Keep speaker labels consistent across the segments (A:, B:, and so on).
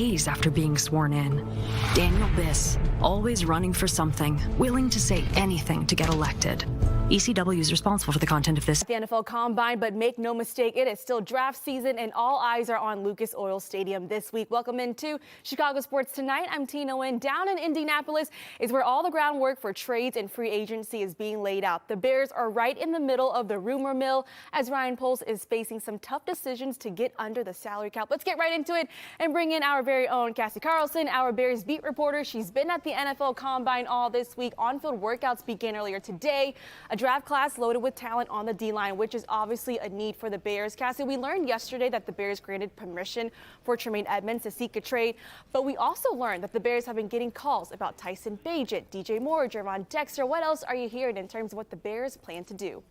A: days after being sworn in. Daniel Biss, always running for something, willing to say anything to get elected. ECW is responsible for the content of this.
B: The NFL Combine, but make no mistake, it is still draft season and all eyes are on Lucas Oil Stadium this week. Welcome into Chicago Sports Tonight. I'm Tina Nguyen. Down in Indianapolis is where all the groundwork for trades and free agency is being laid out. The Bears are right in the middle of the rumor mill as Ryan Poles is facing some tough decisions to get under the salary cap. Let's get right into it and bring in our very own Cassie Carlson, our Bears beat reporter. She's been at the NFL Combine all this week. On-field workouts began earlier today. A draft class loaded with talent on the D-line, which is obviously a need for the Bears. Cassie, we learned yesterday that the Bears granted permission for Tremaine Edmonds to seek a trade, but we also learned that the Bears have been getting calls about Tyson Bagent, DJ Moore, Gervon Dexter. What else are you hearing in terms of what the Bears plan to do?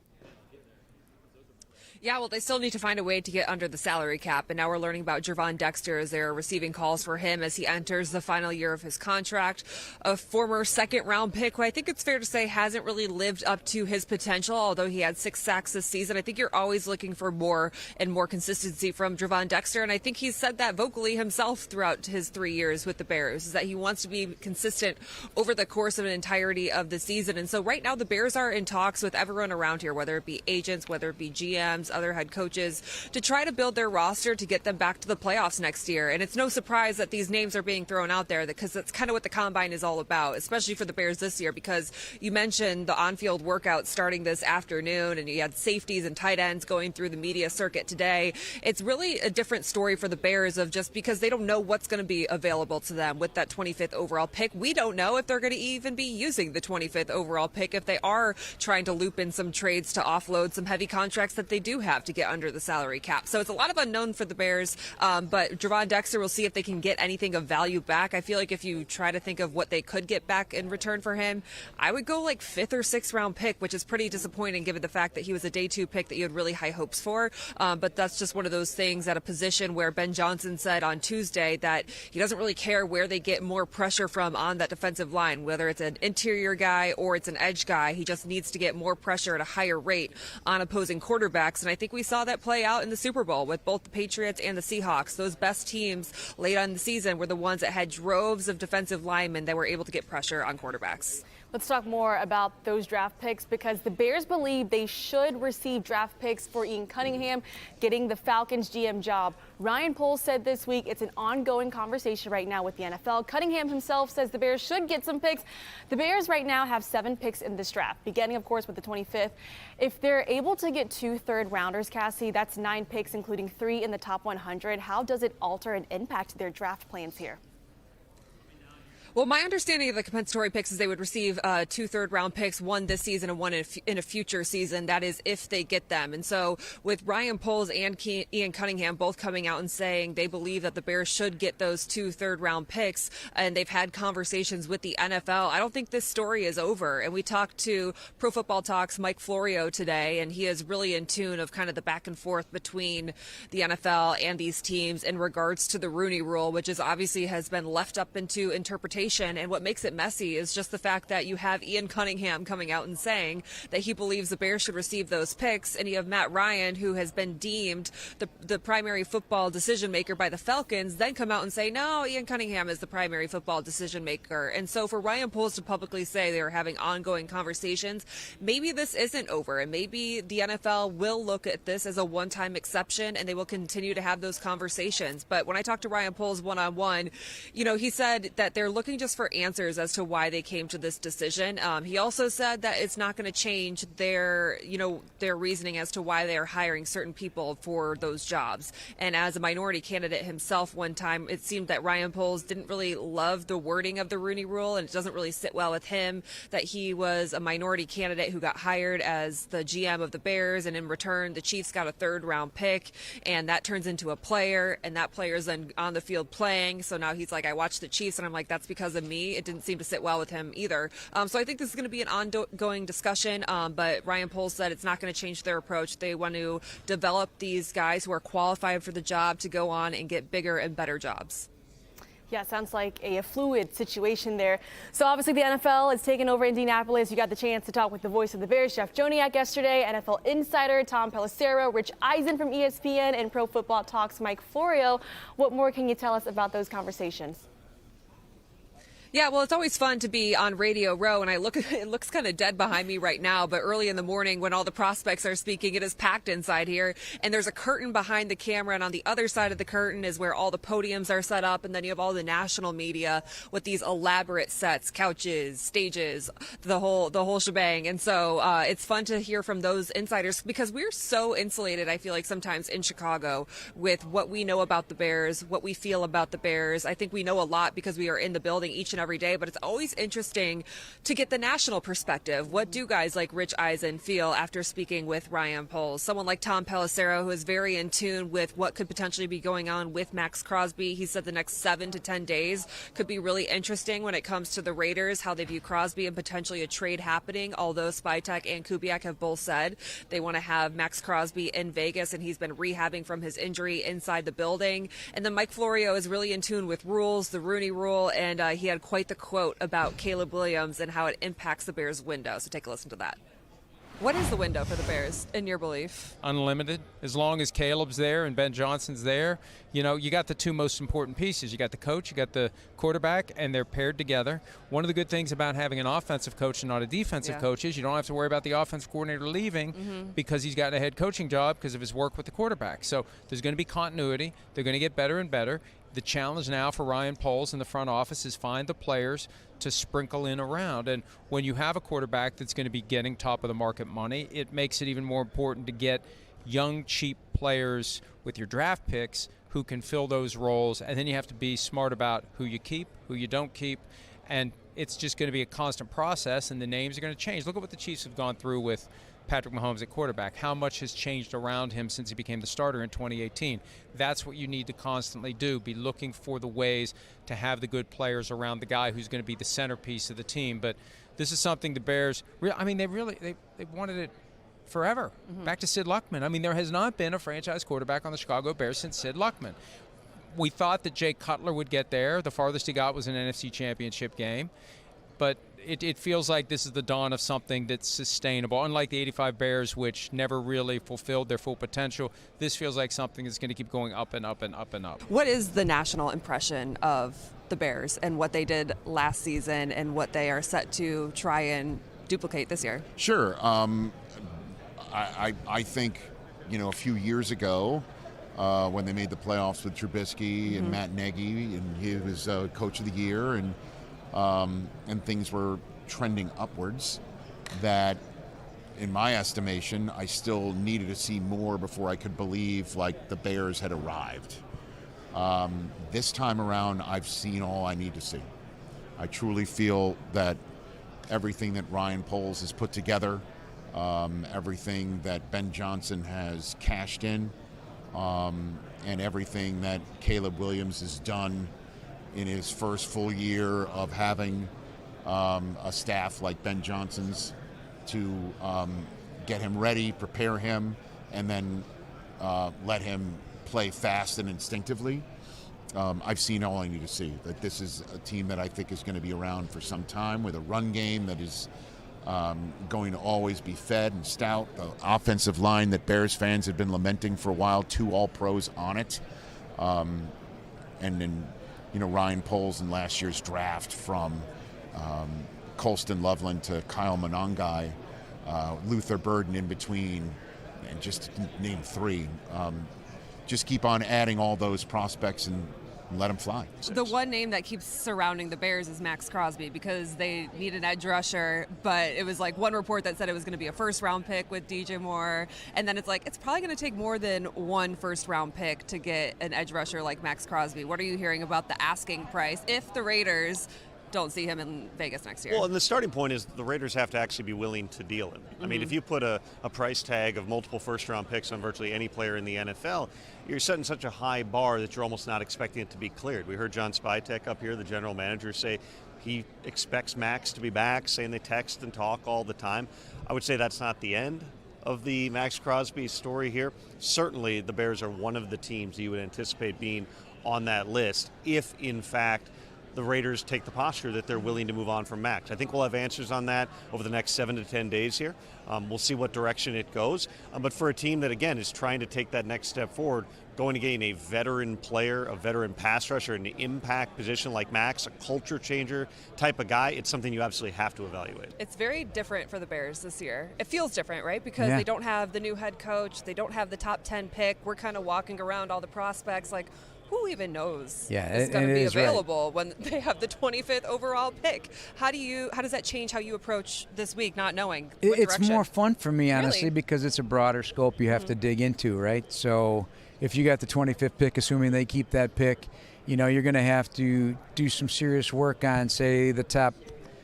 C: Yeah, well, they still need to find a way to get under the salary cap, and now we're learning about Gervon Dexter as they're receiving calls for him as he enters the final year of his contract. A former second-round pick who I think it's fair to say hasn't really lived up to his potential, although he had 6 sacks this season. I think you're always looking for more and more consistency from Gervon Dexter, and I think he's said that vocally himself throughout his 3 years with the Bears, is that he wants to be consistent over the course of an entirety of the season. And so right now the Bears are in talks with everyone around here, whether it be agents, whether it be GMs, other head coaches, to try to build their roster to get them back to the playoffs next year. And it's no surprise that these names are being thrown out there because that's kind of what the Combine is all about, especially for the Bears this year, because you mentioned the on-field workout starting this afternoon and you had safeties and tight ends going through the media circuit today. It's really a different story for the Bears of just because they don't know what's going to be available to them with that 25th overall pick. We don't know if they're going to even be using the 25th overall pick if they are trying to loop in some trades to offload some heavy contracts that they do have to get under the salary cap. So it's a lot of unknown for the Bears, but Gervon Dexter, will see if they can get anything of value back. I feel like if you try to think of what they could get back in return for him, I would go like 5th or 6th round pick, which is pretty disappointing given the fact that he was a day 2 pick that you had really high hopes for. But that's just one of those things at a position where Ben Johnson said on Tuesday that he doesn't really care where they get more pressure from on that defensive line, whether it's an interior guy or it's an edge guy. He just needs to get more pressure at a higher rate on opposing quarterbacks. And I think we saw that play out in the Super Bowl with both the Patriots and the Seahawks. Those best teams late on in the season were the ones that had droves of defensive linemen that were able to get pressure on quarterbacks.
B: Let's talk more about those draft picks because the Bears believe they should receive draft picks for Ian Cunningham getting the Falcons GM job. Ryan Poles said this week it's an ongoing conversation right now with the NFL. Cunningham himself says the Bears should get some picks. The Bears right now have 7 picks in this draft, beginning, of course, with the 25th. If they're able to get 2 third-rounders, Cassie, that's 9 picks, including 3 in the top 100. How does it alter and impact their draft plans here?
C: Well, my understanding of the compensatory picks is they would receive 2 third-round picks, 1 this season and 1 in a future season. That is if they get them. And so with Ryan Poles and Ian Cunningham both coming out and saying they believe that the Bears should get those 2 third-round picks, and they've had conversations with the NFL, I don't think this story is over. And we talked to Pro Football Talk's Mike Florio today, and he is really in tune of kind of the back and forth between the NFL and these teams in regards to the Rooney Rule, which is obviously has been left up into interpretation. And what makes it messy is just the fact that you have Ian Cunningham coming out and saying that he believes the Bears should receive those picks, and you have Matt Ryan, who has been deemed the primary football decision maker by the Falcons, then come out and say, no, Ian Cunningham is the primary football decision maker. And so for Ryan Poles to publicly say they are having ongoing conversations, maybe this isn't over, and maybe the NFL will look at this as a one-time exception, and they will continue to have those conversations. But when I talked to Ryan Poles one-on-one, he said that they're looking just for answers as to why they came to this decision. He also said that it's not going to change their reasoning as to why they are hiring certain people for those jobs. And as a minority candidate himself one time, it seemed that Ryan Poles didn't really love the wording of the Rooney Rule, and it doesn't really sit well with him that he was a minority candidate who got hired as the GM of the Bears, and in return the Chiefs got a 3rd-round pick, and that turns into a player, and that player is then on the field playing. So now he's like, I watched the Chiefs, and I'm like, that's because of me. It didn't seem to sit well with him either. So I think this is going to be an ongoing discussion, but Ryan Poles said it's not going to change their approach. They want to develop these guys who are qualified for the job to go on and get bigger and better jobs.
B: Yeah, it sounds like a fluid situation there. So obviously the NFL is taking over Indianapolis. You got the chance to talk with the voice of the Bears, Jeff Joniak, yesterday, NFL insider Tom Pelissero, Rich Eisen from ESPN, and Pro Football Talk's Mike Florio. What more can you tell us about those conversations?
C: Yeah, well, it's always fun to be on Radio Row, and it looks kind of dead behind me right now, but early in the morning when all the prospects are speaking, it is packed inside here, and there's a curtain behind the camera, and on the other side of the curtain is where all the podiums are set up, and then you have all the national media with these elaborate sets, couches, stages, the whole shebang. And so it's fun to hear from those insiders because we're so insulated, I feel like, sometimes in Chicago with what we know about the Bears, what we feel about the Bears. I think we know a lot because we are in the building each and every day, but it's always interesting to get the national perspective. What do guys like Rich Eisen feel after speaking with Ryan Poles? Someone like Tom Pelissero, who is very in tune with what could potentially be going on with Max Crosby. He said the next 7 to 10 days could be really interesting when it comes to the Raiders, how they view Crosby and potentially a trade happening, although Spytek and Kubiak have both said they want to have Max Crosby in Vegas, and he's been rehabbing from his injury inside the building. And then Mike Florio is really in tune with rules, the Rooney Rule, and he had quite the quote about Caleb Williams and how it impacts the Bears' window. So take a listen to that. What is the window for the Bears, in your belief?
D: Unlimited. As long as Caleb's there and Ben Johnson's there, you know, you got the two most important pieces. You got the coach, you got the quarterback, and they're paired together. One of the good things about having an offensive coach and not a defensive coach is you don't have to worry about the offensive coordinator leaving because he's got a head coaching job because of his work with the quarterback. So there's going to be continuity. They're going to get better and better. The challenge now for Ryan Poles in the front office is find the players to sprinkle in around. And when you have a quarterback that's going to be getting top of the market money, it makes it even more important to get young, cheap players with your draft picks who can fill those roles. And then you have to be smart about who you keep, who you don't keep. And it's just going to be a constant process, and the names are going to change. Look at what the Chiefs have gone through with Patrick Mahomes at quarterback. How much has changed around him since he became the starter in 2018? That's what you need to constantly do. Be looking for the ways to have the good players around the guy who's going to be the centerpiece of the team. But this is something the Bears, I mean, they wanted it forever. Back to Sid Luckman. I mean, there has not been a franchise quarterback on the Chicago Bears since Sid Luckman. We thought that Jay Cutler would get there. The farthest he got was an NFC Championship game. But it feels like this is the dawn of something that's sustainable. Unlike the 85 Bears, which never really fulfilled their full potential, this feels like something that's going to keep going up and up and up and up.
C: What is the national impression of the Bears and what they did last season and what they are set to try and duplicate this year?
E: Sure. I think, a few years ago, when they made the playoffs with Trubisky and Matt Nagy, and he was coach of the year, and things were trending upwards, that in my estimation I still needed to see more before I could believe like the Bears had arrived. This time around I've seen all I need to see. I truly feel that everything that Ryan Poles has put together, everything that Ben Johnson has cashed in, and everything that Caleb Williams has done in his first full year of having a staff like Ben Johnson's to get him ready, prepare him, and then let him play fast and instinctively. I've seen all I need to see. That this is a team that I think is going to be around for some time with a run game that is going to always be fed and stout. The offensive line that Bears fans have been lamenting for a while, 2 All-Pros on it. And then Ryan Poles in last year's draft, from Colston Loveland to Kyle Monangai, Luther Burden in between, and just to name 3. Just keep on adding all those prospects and let them fly.
C: The one name that keeps surrounding the Bears is Max Crosby, because they need an edge rusher, but it was like one report that said it was going to be a first-round pick with DJ Moore, and then it's like it's probably going to take more than one first-round pick to get an edge rusher like Max Crosby. What are you hearing about the asking price if the Raiders don't see him in Vegas next year?
F: Well, and the starting point is the Raiders have to actually be willing to deal him. I mean, if you put a price tag of multiple first-round picks on virtually any player in the NFL, you're setting such a high bar that you're almost not expecting it to be cleared. We heard John Spytek up here, the general manager, say he expects Max to be back, saying they text and talk all the time. I would say that's not the end of the Max Crosby story here. Certainly the Bears are one of the teams you would anticipate being on that list if, in fact, the Raiders take the posture that they're willing to move on from Max. I think we'll have answers on that over the next 7 to 10 days here. We'll see what direction it goes. But for a team that, again, is trying to take that next step forward, going to gain a veteran player, a veteran pass rusher, an impact position like Max, a culture changer type of guy, it's something you absolutely have to evaluate.
C: It's very different for the Bears this year. It feels different, right? Because
G: Yeah.
C: they don't have the new head coach. They don't have the top 10 pick. We're kind of walking around all the prospects like, who even knows
G: Yeah,
C: is going to
G: it
C: be
G: is right.
C: available when they have the 25th overall pick? How does that change how you approach this week, not knowing what
G: It's
C: direction?
G: more fun for me, honestly,
C: Really?
G: because it's a broader scope you have to dig into, right? So if you got the 25th pick, assuming they keep that pick, you're going to have to do some serious work on, say, the top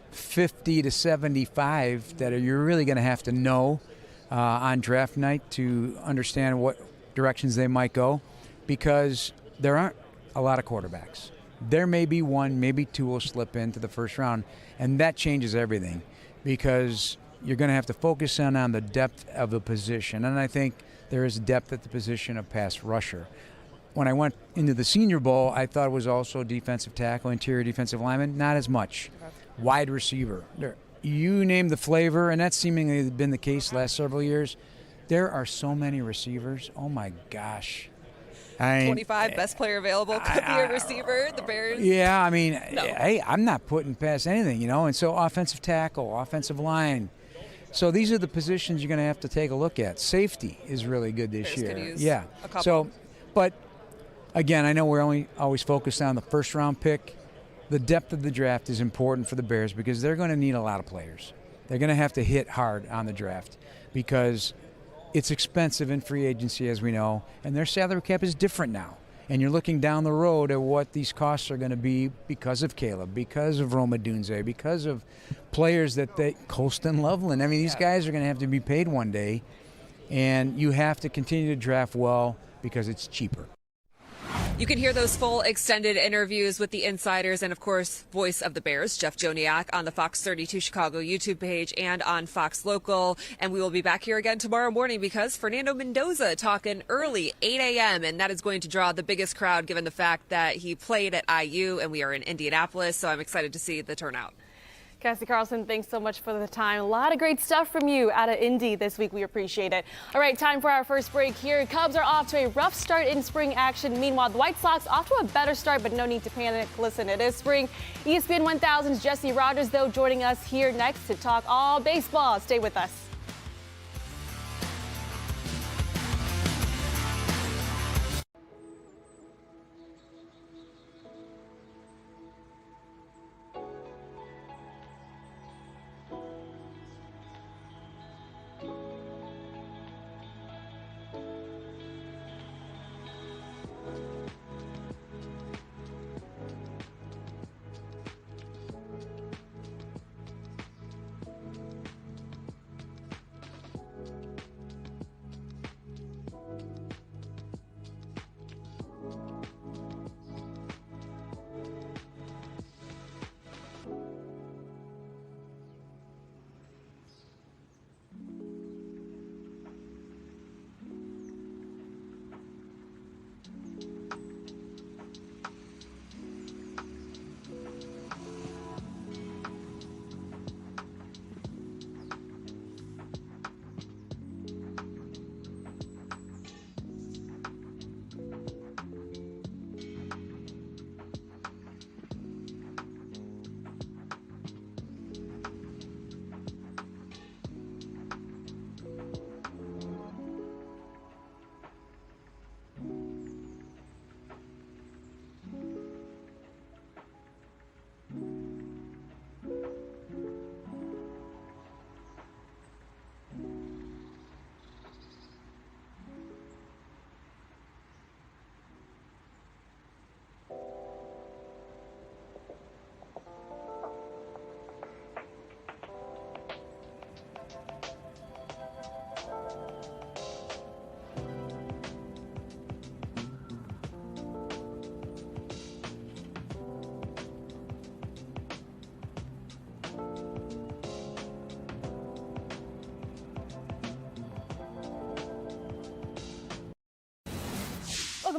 G: 50 to 75 that you're really going to have to know on draft night to understand what directions they might go, because there aren't a lot of quarterbacks. There may be one, maybe two will slip into the first round, and that changes everything because you're going to have to focus on the depth of the position, and I think there is depth at the position of pass rusher. When I went into the Senior Bowl, I thought it was also defensive tackle, interior defensive lineman, not as much. Wide receiver. You name the flavor, and that's seemingly been the case the last several years. There are so many receivers. Oh, my gosh.
C: 25 best player available could be a receiver. The Bears.
G: Yeah, I mean,
C: No.
G: hey, I'm not putting past anything, And so offensive tackle, offensive line. So these are the positions you're going to have to take a look at. Safety is really good this
C: Bears
G: year.
C: could use
G: Yeah.
C: a couple.
G: So, but again, I know we're only always focused on the first round pick. The depth of the draft is important for the Bears because they're going to need a lot of players. They're going to have to hit hard on the draft because it's expensive in free agency, as we know, and their salary cap is different now. And you're looking down the road at what these costs are going to be because of Caleb, because of Roma Dunze, because of players Colston Loveland. I mean, these guys are going to have to be paid one day, and you have to continue to draft well because it's cheaper.
C: You can hear those full extended interviews with the insiders and, of course, voice of the Bears, Jeff Joniak, on the Fox 32 Chicago YouTube page and on Fox Local. And we will be back here again tomorrow morning because Fernando Mendoza talking early, 8 a.m., and that is going to draw the biggest crowd given the fact that he played at IU and we are in Indianapolis. So I'm excited to see the turnout.
B: Cassie Carlson, thanks so much for the time. A lot of great stuff from you out of Indy this week. We appreciate it. All right, time for our first break here. Cubs are off to a rough start in spring action. Meanwhile, the White Sox off to a better start, but no need to panic. Listen, it is spring. ESPN 1000's Jesse Rogers, though, joining us here next to talk all baseball. Stay with us.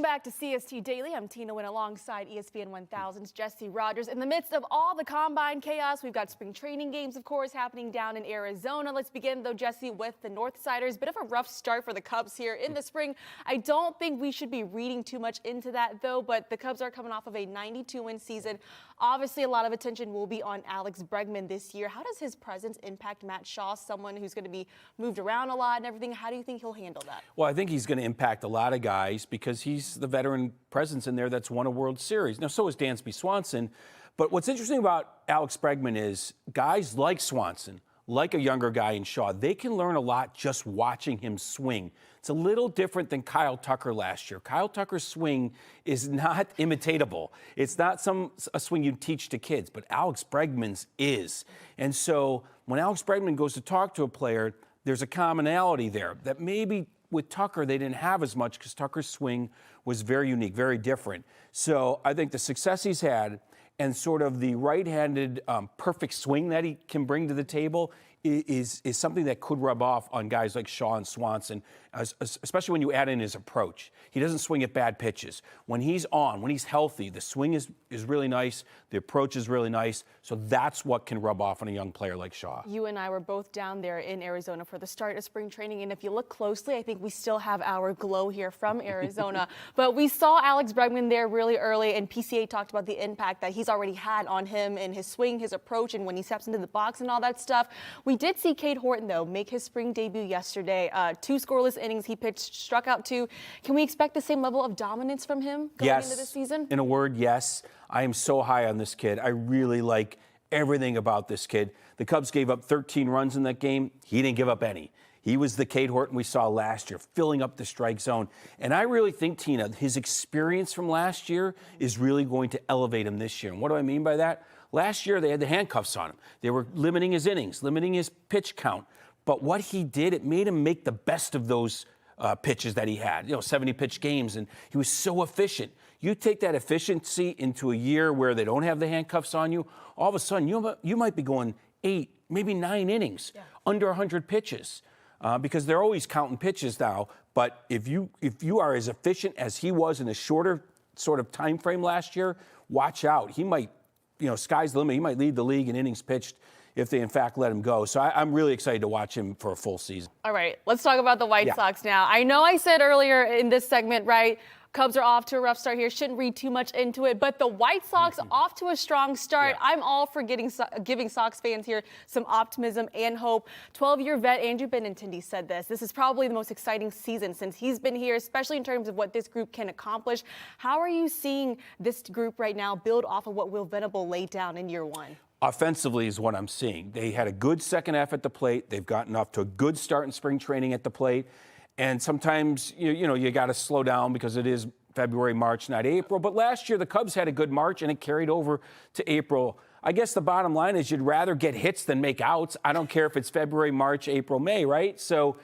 B: back to CST Daily. I'm Tina Wynn alongside ESPN 1000's Jesse Rogers. In the midst of all the combine chaos, we've got spring training games, of course, happening down in Arizona. Let's begin, though, Jesse, with the Northsiders. Bit of a rough start for the Cubs here in the spring. I don't think we should be reading too much into that, though, but the Cubs are coming off of a 92-win season. Obviously, a lot of attention will be on Alex Bregman this year. How does his presence impact Matt Shaw, someone who's going to be moved around a lot and everything? How do you think he'll handle that?
H: Well, I think he's going to impact a lot of guys because he's the veteran presence in there that's won a World Series. Now, so is Dansby Swanson. But what's interesting about Alex Bregman is guys like Swanson, like a younger guy in Shaw, they can learn a lot just watching him swing. It's a little different than Kyle Tucker last year. Kyle Tucker's swing is not imitatable. It's not a swing you teach to kids, but Alex Bregman's is. And so when Alex Bregman goes to talk to a player, there's a commonality there that maybe with Tucker they didn't have as much because Tucker's swing was very unique, very different. So I think the success he's had and sort of the right-handed perfect swing that he can bring to the table is something that could rub off on guys like Shaw and Swanson, especially when you add in his approach. He doesn't swing at bad pitches. When he's on, when he's healthy, the swing is really nice, the approach is really nice, so that's what can rub off on a young player like Shaw.
B: You and I were both down there in Arizona for the start of spring training, and if you look closely, I think we still have our glow here from Arizona. But we saw Alex Bregman there really early, and PCA talked about the impact that he's already had on him and his swing, his approach, and when he steps into the box and all that stuff. We did see Cade Horton, though, make his spring debut yesterday. 2 scoreless innings he pitched, struck out 2. Can we expect the same level of dominance from him going into this season?
H: In a word, yes. I am so high on this kid. I really like everything about this kid. The Cubs gave up 13 runs in that game. He didn't give up any. He was the Cade Horton we saw last year, filling up the strike zone. And I really think, Tina, his experience from last year is really going to elevate him this year. And what do I mean by that? Last year, they had the handcuffs on him. They were limiting his innings, limiting his pitch count. But what he did, it made him make the best of those pitches that he had, 70-pitch games, and he was so efficient. You take that efficiency into a year where they don't have the handcuffs on you, all of a sudden you might be going 8, maybe 9 innings, under 100 pitches, because they're always counting pitches now. But if you are as efficient as he was in a shorter sort of time frame last year, watch out. He might, sky's the limit. He might lead the league in innings pitched if they, in fact, let him go. So I'm really excited to watch him for a full season.
B: All right, let's talk about the White Sox now. I know I said earlier in this segment, right, Cubs are off to a rough start here. Shouldn't read too much into it. But the White Sox off to a strong start. Yeah. I'm all for giving Sox fans here some optimism and hope. 12-year vet Andrew Benintendi said this. This is probably the most exciting season since he's been here, especially in terms of what this group can accomplish. How are you seeing this group right now build off of what Will Venable laid down in year 1?
H: Offensively is what I'm seeing. They had a good second half at the plate. They've gotten off to a good start in spring training at the plate. And sometimes, you got to slow down because it is February, March, not April. But last year, the Cubs had a good March, and it carried over to April. I guess the bottom line is you'd rather get hits than make outs. I don't care if it's February, March, April, May, right? So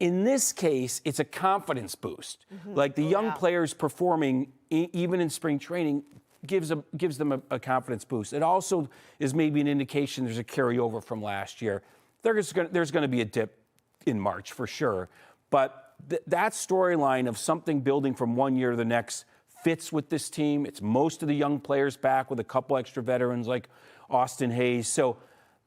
H: in this case, it's a confidence boost. Like the young players performing, even in spring training, gives them a confidence boost. It also is maybe an indication there's a carryover from last year. There's going to be a dip in March for sure. But that storyline of something building from one year to the next fits with this team. It's most of the young players back with a couple extra veterans like Austin Hayes. So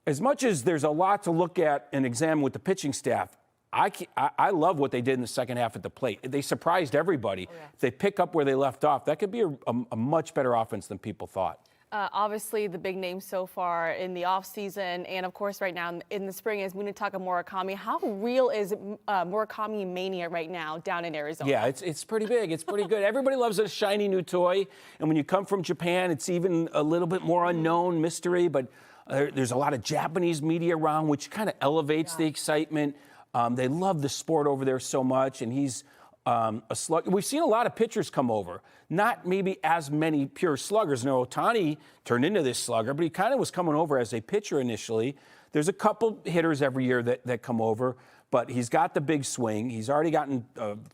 H: as much as there's a lot to look at and examine with the pitching staff, I love what they did in the second half at the plate. They surprised everybody. If they pick up where they left off, that could be a much better offense than people thought.
B: Obviously, the big name so far in the offseason and, of course, right now in the spring is Munetaka Murakami. How real is Murakami mania right now down in Arizona?
H: Yeah, it's pretty big. It's pretty good. Everybody loves a shiny new toy. And when you come from Japan, it's even a little bit more unknown mystery. But there's a lot of Japanese media around, which kind of elevates the excitement. They love the sport over there so much. And he's a slug. We've seen a lot of pitchers come over. Not maybe as many pure sluggers. No, Ohtani turned into this slugger, but he kind of was coming over as a pitcher initially. There's a couple hitters every year that come over, but he's got the big swing. He's already gotten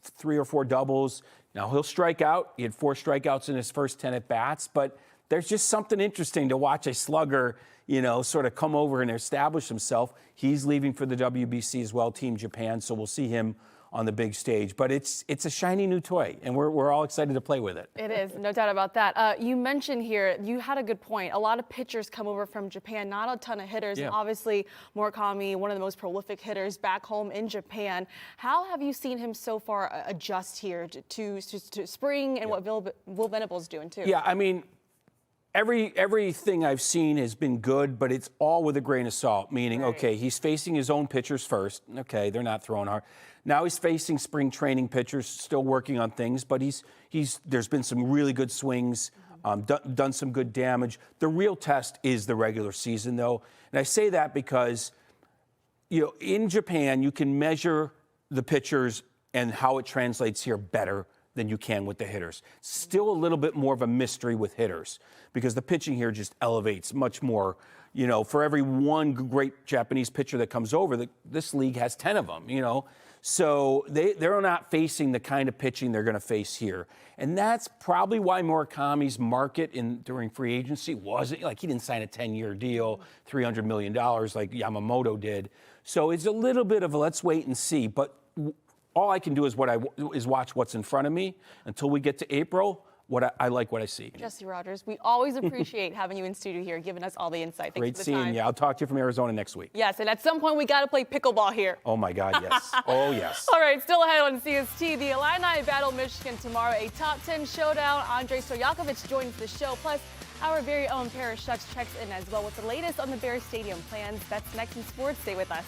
H: 3 or 4 doubles. Now he'll strike out. He had 4 strikeouts in his first 10 at-bats, but there's just something interesting to watch a slugger, sort of come over and establish himself. He's leaving for the WBC as well, Team Japan, so we'll see him on the big stage. But it's a shiny new toy, and we're all excited to play with it.
B: It is, no doubt about that. You mentioned here, you had a good point. A lot of pitchers come over from Japan, not a ton of hitters.
H: Yeah.
B: And obviously, Murakami, one of the most prolific hitters back home in Japan. How have you seen him so far adjust here to spring and what Will Venable's doing too?
H: Yeah, I mean, everything I've seen has been good, but it's all with a grain of salt, meaning,
B: Right.
H: okay, he's facing his own pitchers first. Okay, they're not throwing hard. Now he's facing spring training pitchers, still working on things, but there's been some really good swings, done some good damage. The real test is the regular season, though. And I say that because, in Japan, you can measure the pitchers and how it translates here better than you can with the hitters. Still a little bit more of a mystery with hitters because the pitching here just elevates much more. For every one great Japanese pitcher that comes over, this league has 10 of them, So they're not facing the kind of pitching they're going to face here. And that's probably why Murakami's market during free agency wasn't, like, he didn't sign a 10-year deal, $300 million like Yamamoto did. So it's a little bit of a let's wait and see. But all I can do is watch what's in front of me until we get to April. I like what I see.
B: Jesse Rogers, we always appreciate having you in studio here, giving us all the insight. Thanks
H: Great
B: for the
H: seeing
B: time.
H: you. I'll talk to you from Arizona next week.
B: Yes, and at some point we got to play pickleball here.
H: Oh my God, yes. Oh yes.
B: All right, still ahead on CST. The Illini battle Michigan tomorrow. A top 10 showdown. Andrei Stojakovic joins the show. Plus, our very own Paris Shucks checks in as well with the latest on the Bears Stadium plans. That's next in sports. Stay with us.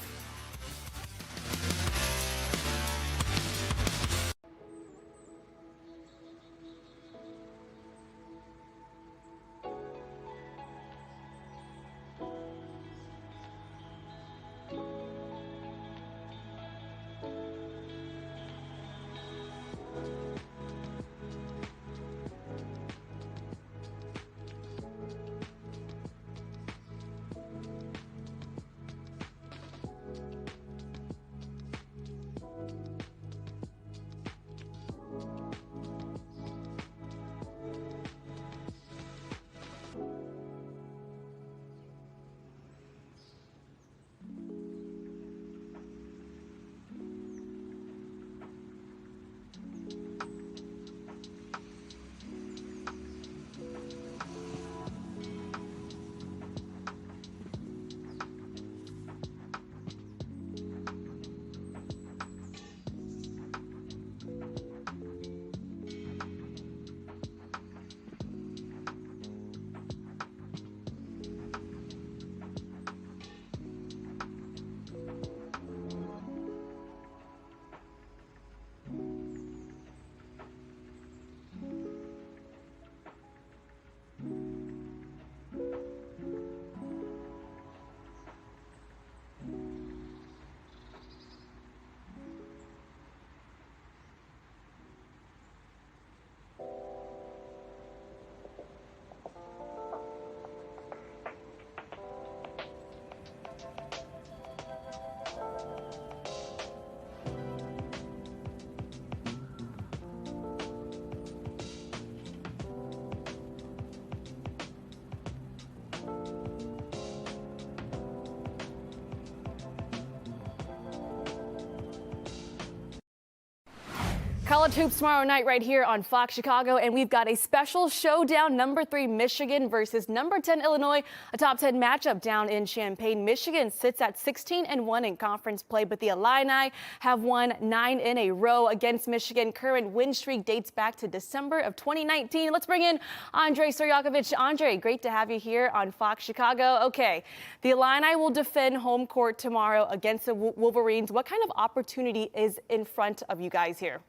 B: College hoops tomorrow night right here on Fox Chicago, and we've got a special showdown. Number 3 Michigan versus number 10 Illinois, a top 10 matchup down in Champaign. Michigan sits at 16-1 in conference play, but the Illini have won 9 in a row against Michigan. Current win streak dates back to December of 2019. Let's bring in Andrei Stojakovic. Andrei, great to have you here on Fox Chicago. Okay, the Illini will defend home court tomorrow against the Wolverines. What kind of opportunity is in front of you guys here?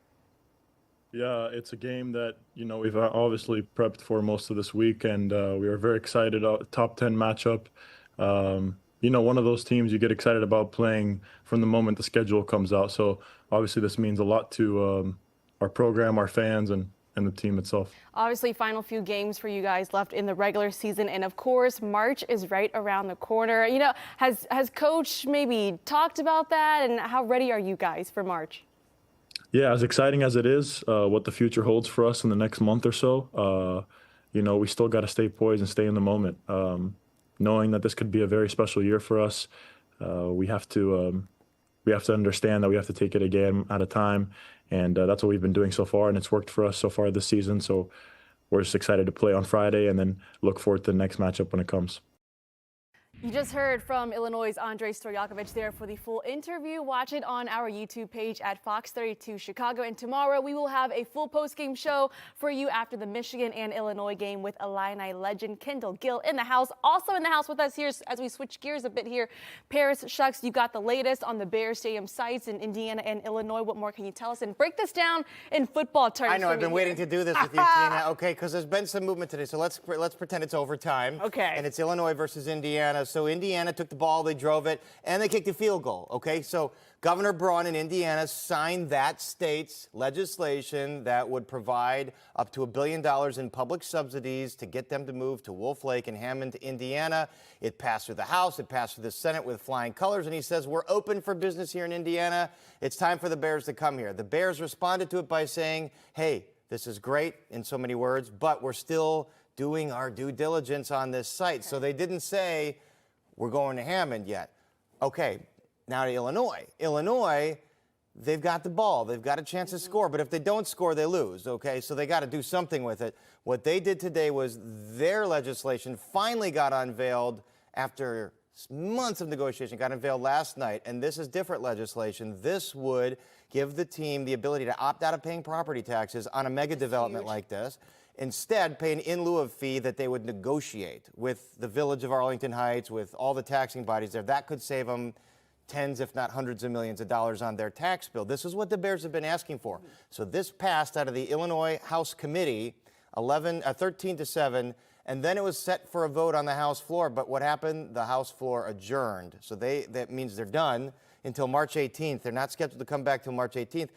I: Yeah, it's a game that, we've obviously prepped for most of this week, and we are very excited. Top 10 matchup. One of those teams you get excited about playing from the moment the schedule comes out. So obviously this means a lot to our program, our fans, and the team itself.
B: Obviously, final few games for you guys left in the regular season, and of course, March is right around the corner. Has Coach maybe talked about that, and how ready are you guys for March?
I: Yeah, as exciting as it is, what the future holds for us in the next month or so, we still got to stay poised and stay in the moment. Knowing that this could be a very special year for us, we have to we have to understand that we have to take it a game at a time. And that's what we've been doing so far, and it's worked for us so far this season. So we're just excited to play on Friday and then look forward to the next matchup when it comes.
B: You just heard from Illinois' Andrei Stojakovic there. For the full interview, watch it on our YouTube page at Fox 32 Chicago. And tomorrow we will have a full post-game show for you after the Michigan and Illinois game with Illini legend Kendall Gill in the house. Also in the house with us here as we switch gears a bit here, Paris Shucks, you got the latest on the Bears Stadium sites in Indiana and Illinois. What more can you tell us? And break this down in football terms.
J: I know, I've been waiting to do this with you, Tina. Okay, because there's been some movement today. So let's pretend it's overtime.
B: Okay.
J: And it's Illinois versus Indiana. So Indiana took the ball, they drove it, and they kicked a field goal. Okay, so Governor Braun in Indiana signed that state's legislation that would provide up to $1 billion in public subsidies to get them to move to Wolf Lake and Hammond, Indiana. It passed through the House, it passed through the Senate with flying colors, and he says, we're open for business here in Indiana. It's time for the Bears to come here. The Bears responded to it by saying, hey, this is great in so many words, but we're still doing our due diligence on this site. So they didn't say, we're going to Hammond yet. Okay, now to Illinois. Illinois, they've got the ball. They've got a chance to score, but if they don't score, they lose, okay? So they got to do something with it. What they did today was their legislation finally got unveiled after months of negotiation, got unveiled last night, and this is different legislation. This would give the team the ability to opt out of paying property taxes on a mega development like this. Instead, pay an in lieu of fee that they would negotiate with the village of Arlington Heights, with all the taxing bodies there. That could save them tens, if not hundreds of millions of dollars on their tax bill. This is what the Bears have been asking for. So this passed out of the Illinois House Committee, 13-7, and then it was set for a vote on the House floor. But what happened? The House floor adjourned. So that means they're done until March 18th. They're not scheduled to come back till March 18th.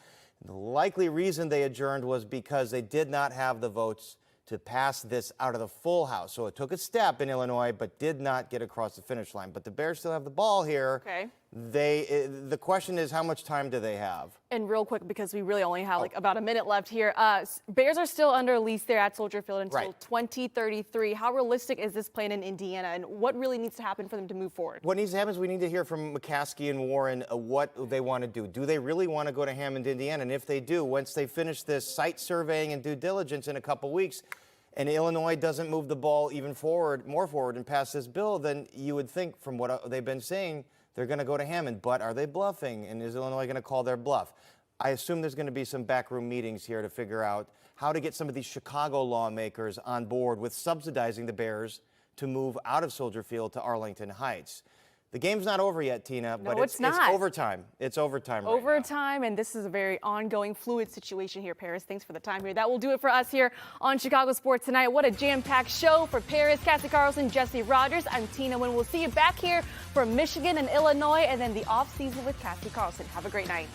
J: The likely reason they adjourned was because they did not have the votes to pass this out of the full House. So it took a step in Illinois, but did not get across the finish line. But the Bears still have the ball here.
B: Okay.
J: The question is, how much time do they have?
B: And real quick, because we really only have like about a minute left here, Bears are still under lease there at Soldier Field until 2033. How realistic is this plan in Indiana, and what really needs to happen for them to move forward?
J: What needs to happen is we need to hear from McCaskey and Warren what they want to do. Do they really want to go to Hammond, Indiana? And if they do, once they finish this site surveying and due diligence in a couple weeks, and Illinois doesn't move the ball even more forward and pass this bill, then you would think from what they've been saying, they're going to go to Hammond. But are they bluffing? And is Illinois going to call their bluff? I assume there's going to be some backroom meetings here to figure out how to get some of these Chicago lawmakers on board with subsidizing the Bears to move out of Soldier Field to Arlington Heights. The game's not over yet, Tina, but it's overtime. It's overtime right now.
B: And this is a very ongoing, fluid situation here, Paris. Thanks for the time here. That will do it for us here on Chicago Sports Tonight. What a jam-packed show for Paris, Cassie Carlson, Jesse Rogers. I'm Tina Nguyen. We'll see you back here for Michigan and Illinois, and then the off-season with Cassie Carlson. Have a great night.